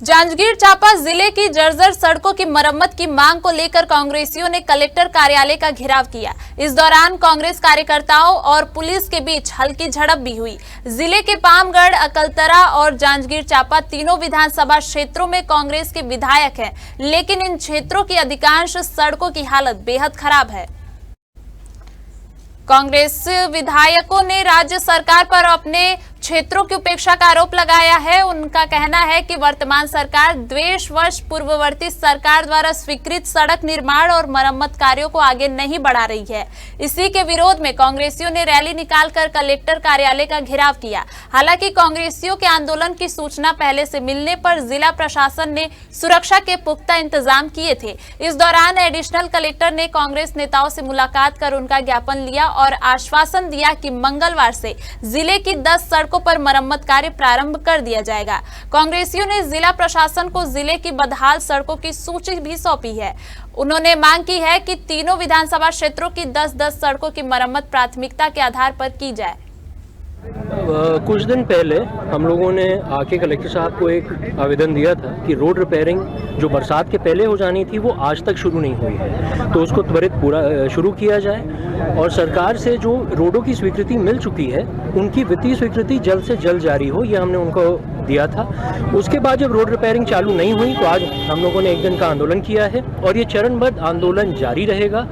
जांजगीर चांपा जिले की जर्जर सड़कों की मरम्मत की मांग को लेकर कांग्रेसियों ने कलेक्टर कार्यालय का घेराव किया। इस दौरान कांग्रेस कार्यकर्ताओं और पुलिस के बीच हल्की झड़प भी हुई। जिले के पामगढ़, अकलतरा और जांजगीर चांपा तीनों विधानसभा क्षेत्रों में कांग्रेस के विधायक हैं, लेकिन इन क्षेत्रों की अधिकांश सड़कों की हालत बेहद खराब है। कांग्रेस विधायकों ने राज्य सरकार पर अपने क्षेत्रों की उपेक्षा का आरोप लगाया है। उनका कहना है कि वर्तमान सरकार द्वेषवश पूर्ववर्ती सरकार द्वारा स्वीकृत सड़क निर्माण और मरम्मत कार्यों को आगे नहीं बढ़ा रही है। इसी के विरोध में कांग्रेसियों ने रैली निकालकर कलेक्टर कार्यालय का घेराव किया। हालांकि कांग्रेसियों के आंदोलन की सूचना पहले से मिलने पर जिला प्रशासन ने सुरक्षा के पुख्ता इंतजाम किए थे। इस दौरान एडिशनल कलेक्टर ने कांग्रेस नेताओं से मुलाकात कर उनका ज्ञापन लिया और आश्वासन दिया कि मंगलवार से जिले की 10 सड़कों पर मरम्मत कार्य प्रारंभ कर दिया जाएगा। कांग्रेसियों ने जिला प्रशासन को जिले की बदहाल सड़कों की सूची भी सौंपी है। उन्होंने मांग की है कि तीनों विधानसभा क्षेत्रों की 10-10 सड़कों की मरम्मत प्राथमिकता के आधार पर की जाए। कुछ दिन पहले हम लोगों ने आके कलेक्टर साहब को एक आवेदन दिया था कि रोड रिपेयरिंग जो बरसात के पहले हो जानी थी वो आज तक शुरू नहीं हुई है, तो उसको त्वरित पूरा शुरू किया जाए और सरकार से जो रोडों की स्वीकृति मिल चुकी है उनकी वित्तीय स्वीकृति जल्द से जल्द जारी हो, ये हमने उनको दिया था। उसके बाद जब रोड रिपेयरिंग चालू नहीं हुई तो आज हम लोगों ने एक दिन का आंदोलन किया है और ये चरणबद्ध आंदोलन जारी रहेगा।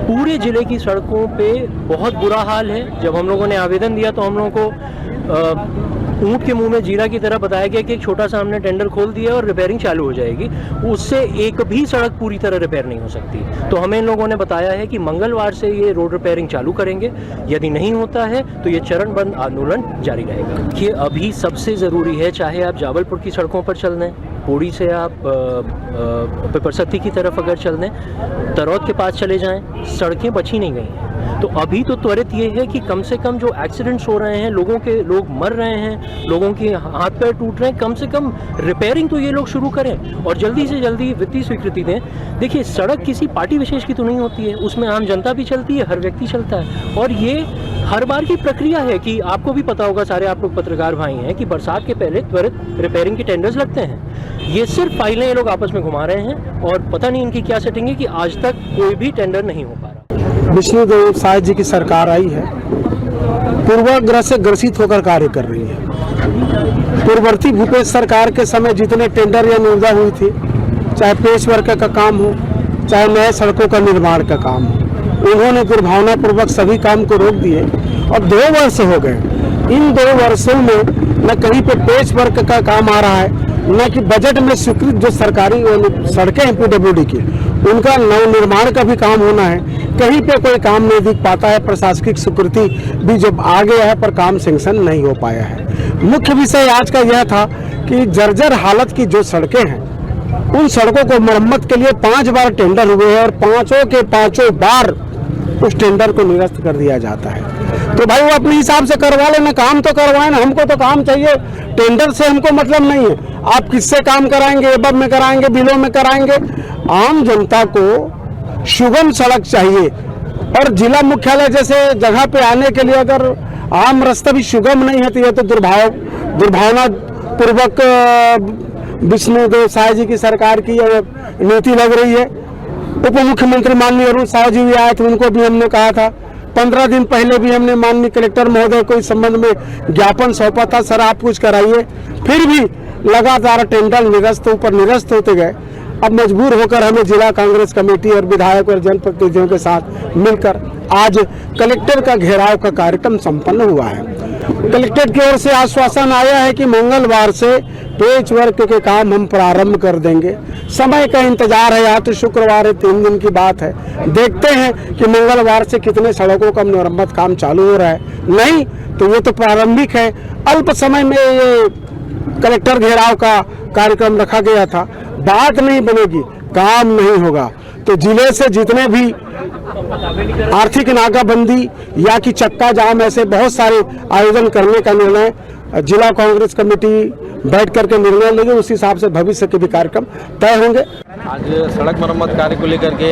पूरे जिले की सड़कों पे बहुत बुरा हाल है। जब हम लोगों ने आवेदन दिया तो हम लोगों को ऊँट के मुंह में जीरा की तरह बताया गया कि एक छोटा सा हमने टेंडर खोल दिया और रिपेयरिंग चालू हो जाएगी, उससे एक भी सड़क पूरी तरह रिपेयर नहीं हो सकती। तो हमें इन लोगों ने बताया है कि मंगलवार से ये रोड रिपेयरिंग चालू करेंगे, यदि नहीं होता है तो ये चरणबद्ध आंदोलन जारी रहेगा। ये अभी सबसे ज़रूरी है, चाहे आप जाबलपुर की सड़कों पर चल दें, पौड़ी से आप पिपरसत्ती की तरफ अगर चल दें, तरौद के पास चले जाएं, सड़कें बची नहीं गई हैं। तो अभी तो त्वरित ये है कि कम से कम जो एक्सीडेंट्स हो रहे हैं, लोग मर रहे हैं, लोगों के हाथ पैर टूट रहे हैं, कम से कम रिपेयरिंग तो ये लोग शुरू करें और जल्दी से जल्दी वित्तीय स्वीकृति दें। देखिए, सड़क किसी पार्टी विशेष की तो नहीं होती है, उसमें आम जनता भी चलती है, हर व्यक्ति चलता है और ये हर बार की प्रक्रिया है कि आपको भी पता होगा, सारे आप लोग पत्रकार भाई हैं, कि बरसात के पहले त्वरित रिपेयरिंग के टेंडर्स लगते हैं। ये सिर्फ फाइलें ये लोग आपस में घुमा रहे हैं और पता नहीं इनकी क्या सेटिंग है कि आज तक कोई भी टेंडर नहीं हो पा रहा। विष्णुदेव साय जी की सरकार आई है, पूर्वाग्रह से ग्रसित होकर कार्य कर रही है। पूर्ववर्ती भूपेश सरकार के समय जितने टेंडर या निविदा हुई थी, चाहे पेच वर्क का काम हो, चाहे नए सड़कों का निर्माण का काम हो, उन्होंने दुर्भावनापूर्वक सभी काम को रोक दिए और 2 वर्ष हो गए। इन 2 वर्षों में न कहीं पे पेच वर्क का काम आ रहा है, न कि बजट में स्वीकृत जो सरकारी सड़कें हैं PWD की, उनका नवनिर्माण का भी काम होना है, कहीं पे कोई काम नहीं दिख पाता है। प्रशासनिक स्वीकृति भी जब आ गया है पर काम सैंक्शन नहीं हो पाया है। मुख्य विषय आज का यह था कि जर्जर हालत की जो सड़कें हैं, उन सड़कों को मरम्मत के लिए 5 बार टेंडर हुए हैं और 5 के 5 बार उस टेंडर को निरस्त कर दिया जाता है। तो भाई वो अपने हिसाब से करवा लेना, काम तो करवाए ना, हमको तो काम चाहिए, टेंडर से हमको मतलब नहीं है। आप किससे काम कराएंगे, एबब में कराएंगे, बिलों में कराएंगे? आम जनता को सुगम सड़क चाहिए और जिला मुख्यालय जैसे जगह पे आने के लिए अगर आम रास्ता भी सुगम नहीं है तो यह तो दुर्भावना पूर्वक विष्णुदेव साय जी की सरकार की नीति लग रही है। उप मुख्यमंत्री माननीय अरुण साव जी भी आए थे, उनको भी हमने कहा था। 15 दिन पहले भी हमने माननीय कलेक्टर महोदय को इस संबंध में ज्ञापन सौंपा था, सर आप कुछ कराइए। फिर भी लगातार टेंडर निरस्त होते गए। अब मजबूर होकर हमें जिला कांग्रेस कमेटी और विधायक और जनप्रतिनिधियों के साथ मिलकर आज कलेक्टर का घेराव का कार्यक्रम संपन्न हुआ है। कलेक्टर की ओर से आश्वासन आया है कि मंगलवार से पेच वर्क के काम हम प्रारंभ कर देंगे। समय का इंतजार है, या तो शुक्रवार है, 3 दिन की बात है। देखते हैं कि मंगलवार से कितने सड़कों का मरम्मत काम चालू हो रहा है। नहीं तो ये तो प्रारंभिक है, अल्प समय में ये कलेक्टर घेराव का कार्यक्रम रखा गया था। बात नहीं बनेगी, काम नहीं होगा तो जिले से जितने भी आर्थिक नाकाबंदी या कि चक्का जाम, ऐसे बहुत सारे आयोजन करने का निर्णय जिला कांग्रेस कमेटी बैठ करके निर्णय लेंगे। उस हिसाब से भविष्य के भी कार्यक्रम तय होंगे। आज सड़क मरम्मत कार्य को लेकर के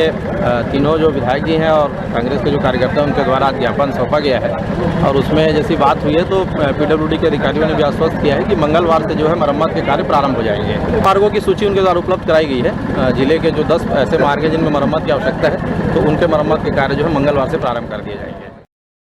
तीनों जो विधायक जी हैं और कांग्रेस के जो कार्यकर्ता हैं उनके द्वारा आज ज्ञापन सौंपा गया है और उसमें जैसी बात हुई है तो पीडब्ल्यूडी के अधिकारियों ने भी आश्वस्त किया है कि मंगलवार से जो है मरम्मत के कार्य प्रारंभ हो जाएंगे। मार्गों की सूची उनके द्वारा उपलब्ध कराई गई है। जिले के जो 10 ऐसे मार्ग हैं जिनमें मरम्मत की आवश्यकता है तो उनके मरम्मत के कार्य जो है मंगलवार से प्रारंभ कर दिए जाएंगे।